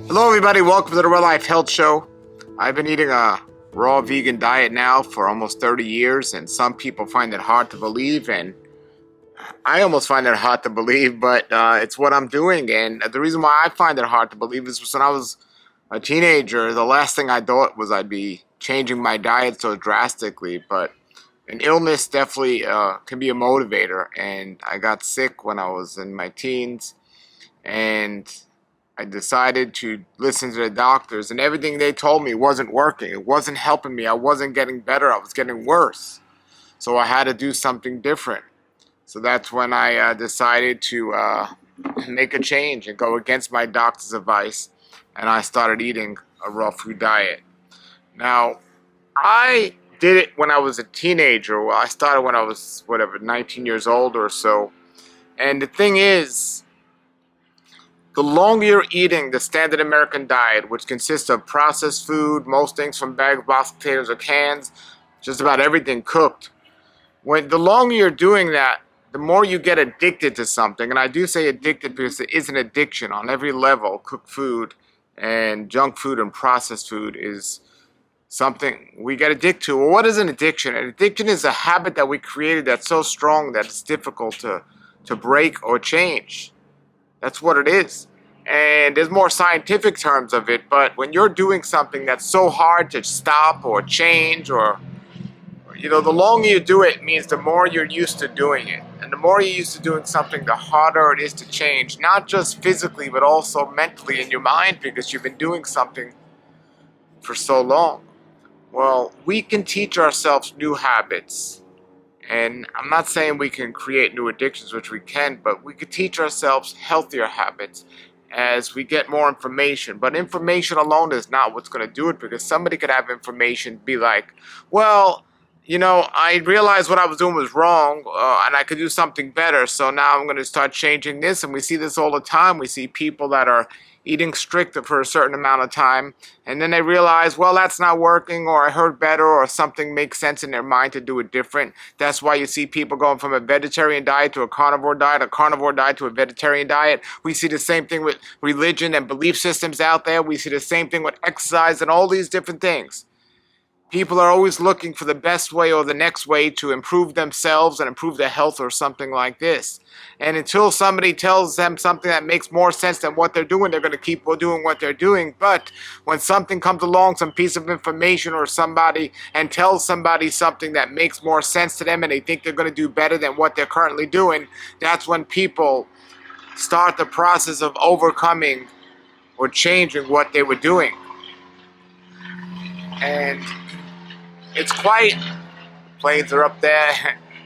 Hello everybody, welcome to the Real Life Health Show. I've been eating a raw vegan diet now for almost 30 years, and some people find it hard to believe, and I almost find it hard to believe, but it's what I'm doing. And the reason why I find it hard to believe is when I was a teenager, the last thing I thought was I'd be changing my diet so drastically, but an illness definitely can be a motivator, and I got sick when I was in my teens, and I decided to listen to the doctors, and everything they told me wasn't working. It wasn't helping me. I wasn't getting better. I was getting worse. So I had to do something different. So that's when I decided to make a change and go against my doctor's advice, and I started eating a raw food diet. Now, I did it when I was a teenager. Well, I started when I was, 19 years old or so. And the thing is, the longer you're eating the standard American diet, which consists of processed food, most things from bags, boxed potatoes, or cans, just about everything cooked, the longer you're doing that, the more you get addicted to something. And I do say addicted because it is an addiction on every level. Cooked food and junk food and processed food is something we get addicted to. Well, what is an addiction? An addiction is a habit that we created that's so strong that it's difficult to break or change. That's what it is. And there's more scientific terms of it, but when you're doing something that's so hard to stop or change, or the longer you do it means the more you're used to doing it. And the more you're used to doing something, the harder it is to change, not just physically, but also mentally in your mind, because you've been doing something for so long. Well, we can teach ourselves new habits. And I'm not saying we can create new addictions, which we can, but we could teach ourselves healthier habits as we get more information. But information alone is not what's going to do it, because somebody could have information be like, well, I realized what I was doing was wrong, and I could do something better, so now I'm going to start changing this. And we see this all the time. We see people that are eating strict for a certain amount of time, and then they realize, well, that's not working, or I heard better, or something makes sense in their mind to do it different. That's why you see people going from a vegetarian diet to a carnivore diet to a vegetarian diet. We see the same thing with religion and belief systems out there. We see the same thing with exercise and all these different things. People are always looking for the best way or the next way to improve themselves and improve their health or something like this. And until somebody tells them something that makes more sense than what they're doing, they're going to keep doing what they're doing. But when something comes along, some piece of information or somebody, and tells somebody something that makes more sense to them and they think they're going to do better than what they're currently doing, that's when people start the process of overcoming or changing what they were doing. And it's quite, planes are up there,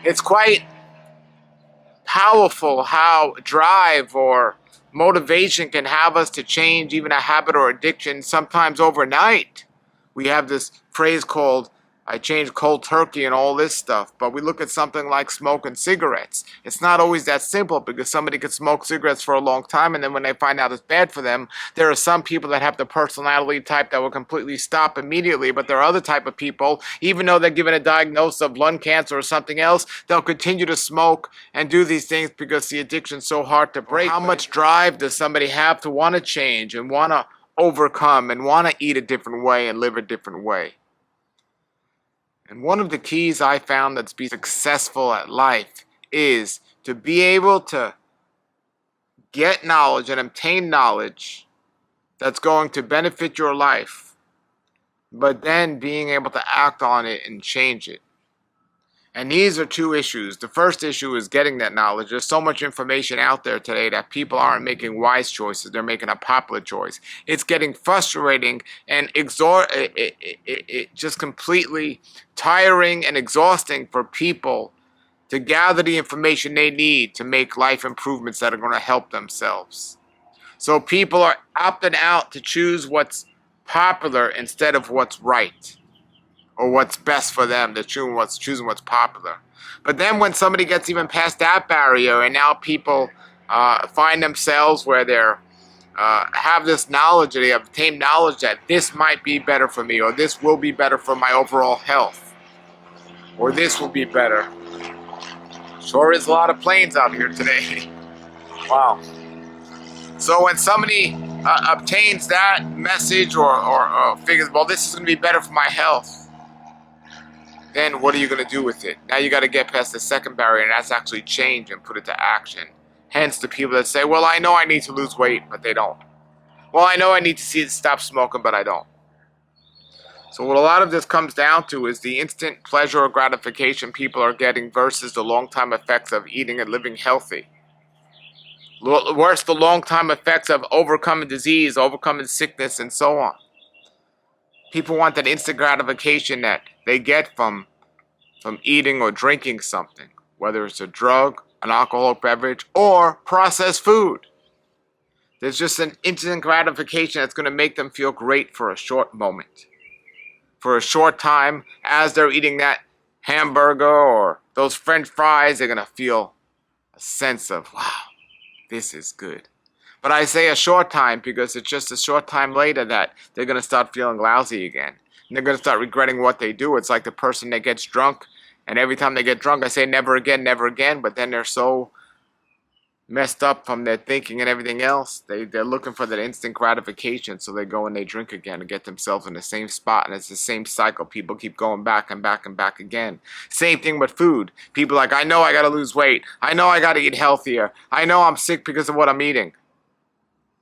it's quite powerful how drive or motivation can have us to change even a habit or addiction, sometimes overnight. We have this phrase called, I changed cold turkey and all this stuff, but we look at something like smoking cigarettes. It's not always that simple, because somebody could smoke cigarettes for a long time, and then when they find out it's bad for them, there are some people that have the personality type that will completely stop immediately, but there are other type of people, even though they're given a diagnosis of lung cancer or something else, they'll continue to smoke and do these things because the addiction's so hard to break. How much drive does somebody have to want to change and want to overcome and want to eat a different way and live a different way? And one of the keys I found that's be successful at life is to be able to get knowledge and obtain knowledge that's going to benefit your life, but then being able to act on it and change it. And these are two issues. The first issue is getting that knowledge. There's so much information out there today that people aren't making wise choices. They're making a popular choice. It's getting frustrating and just completely tiring and exhausting for people to gather the information they need to make life improvements that are going to help themselves. So people are opting out to choose what's popular instead of what's right, or what's best for them. They're choosing what's popular. But then when somebody gets even past that barrier, and now people find themselves where they're have this knowledge, or they obtain knowledge that this might be better for me, or this will be better for my overall health, or this will be better. Sure is a lot of planes out here today. Wow. So when somebody obtains that message or figures, well, this is going to be better for my health, then what are you going to do with it? Now you got to get past the second barrier, and that's actually change and put it to action. Hence the people that say, well, I know I need to lose weight, but they don't. Well, I know I need to stop smoking, but I don't. So what a lot of this comes down to is the instant pleasure or gratification people are getting versus the long-time effects of eating and living healthy. Worse, the long-time effects of overcoming disease, overcoming sickness, and so on. People want that instant gratification that they get from eating or drinking something, whether it's a drug, an alcoholic beverage, or processed food. There's just an instant gratification that's going to make them feel great for a short moment. For a short time, as they're eating that hamburger or those French fries, they're going to feel a sense of, wow, this is good. But I say a short time because it's just a short time later that they're going to start feeling lousy again. And they're going to start regretting what they do. It's like the person that gets drunk, and every time they get drunk, I say never again, but then they're so messed up from their thinking and everything else, they're looking for that instant gratification, so they go and they drink again and get themselves in the same spot, and it's the same cycle. People keep going back and back and back again. Same thing with food. People are like, I know I got to lose weight. I know I got to eat healthier. I know I'm sick because of what I'm eating.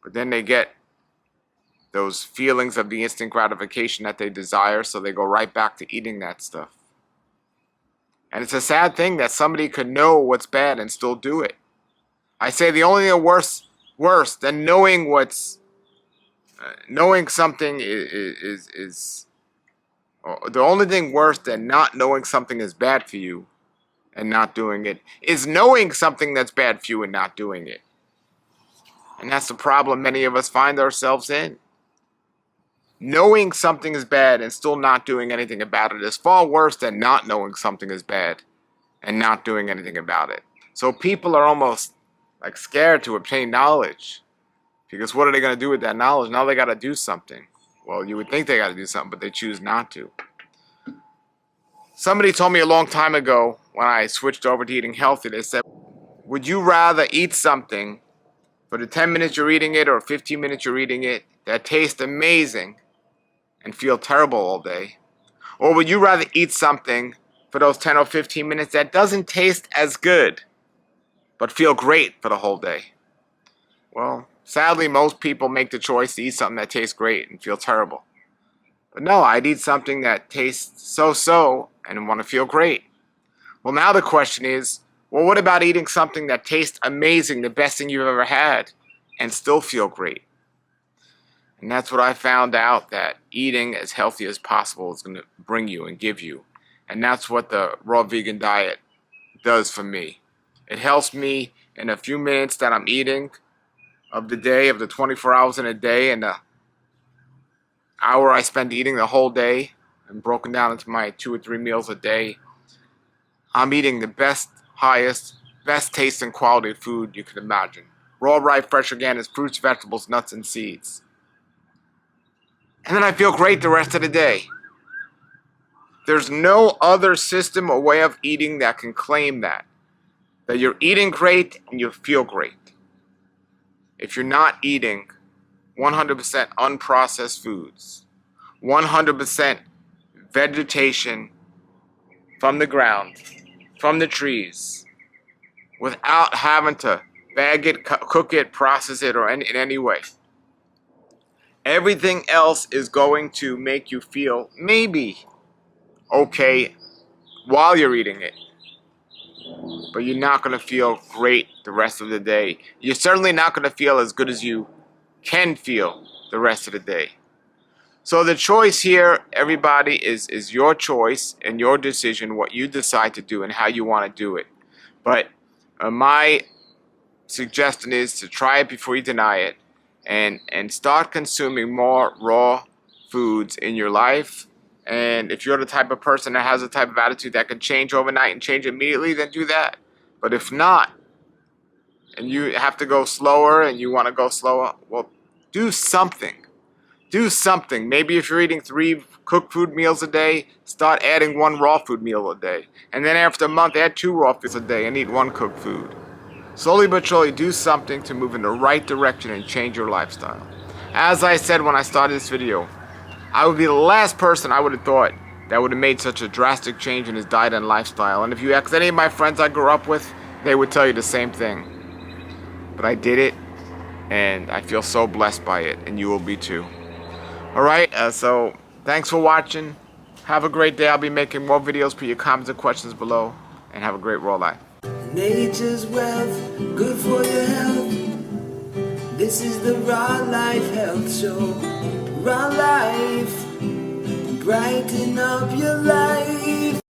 But then they get those feelings of the instant gratification that they desire, so they go right back to eating that stuff. And it's a sad thing that somebody could know what's bad and still do it. I say the only thing worse than knowing knowing something is the only thing worse than not knowing something is bad for you and not doing it is knowing something that's bad for you and not doing it. And that's the problem many of us find ourselves in. Knowing something is bad and still not doing anything about it is far worse than not knowing something is bad and not doing anything about it. So people are almost like scared to obtain knowledge, because what are they going to do with that knowledge? Now they got to do something. Well, you would think they got to do something, but they choose not to. Somebody told me a long time ago when I switched over to eating healthy, they said, would you rather eat something for the 10 minutes you're eating it or 15 minutes you're eating it that tastes amazing and feel terrible all day? Or would you rather eat something for those 10 or 15 minutes that doesn't taste as good but feel great for the whole day? Well, sadly, most people make the choice to eat something that tastes great and feel terrible. But no, I'd eat something that tastes so-so and want to feel great. Well, now the question is, well, what about eating something that tastes amazing, the best thing you've ever had, and still feel great? And that's what I found out, that eating as healthy as possible is going to bring you and give you. And that's what the raw vegan diet does for me. It helps me in a few minutes that I'm eating of the day, of the 24 hours in a day, and the hour I spend eating the whole day, and broken down into my 2 or 3 meals a day. I'm eating the best, highest, best taste and quality food you could imagine. Raw, ripe, fresh, organic fruits, vegetables, nuts, and seeds. And then I feel great the rest of the day. There's no other system or way of eating that can claim that you're eating great and you feel great. If you're not eating 100% unprocessed foods, 100% vegetation from the ground, from the trees, without having to bag it, cook it, process it, or in any way. Everything else is going to make you feel maybe okay while you're eating it, but you're not going to feel great the rest of the day. You're certainly not going to feel as good as you can feel the rest of the day. So the choice here, everybody, is your choice and your decision, what you decide to do and how you want to do it. But my suggestion is to try it before you deny it, and start consuming more raw foods in your life. And if you're the type of person that has a type of attitude that can change overnight and change immediately, then do that. But if not, and you have to go slower and you want to go slower, well, do something. Do something. Maybe if you're eating 3 cooked food meals a day, start adding 1 raw food meal a day. And then after a month, add 2 raw foods a day and eat 1 cooked food. Slowly but surely, do something to move in the right direction and change your lifestyle. As I said when I started this video, I would be the last person I would have thought that would have made such a drastic change in his diet and lifestyle. And if you ask any of my friends I grew up with, they would tell you the same thing. But I did it, and I feel so blessed by it, and you will be too. Alright, so thanks for watching. Have a great day. I'll be making more videos. Put your comments and questions below, and have a great raw life. Nature's wealth, good for your health. This is the Raw Life Health Show. Raw Life, brighten up your life.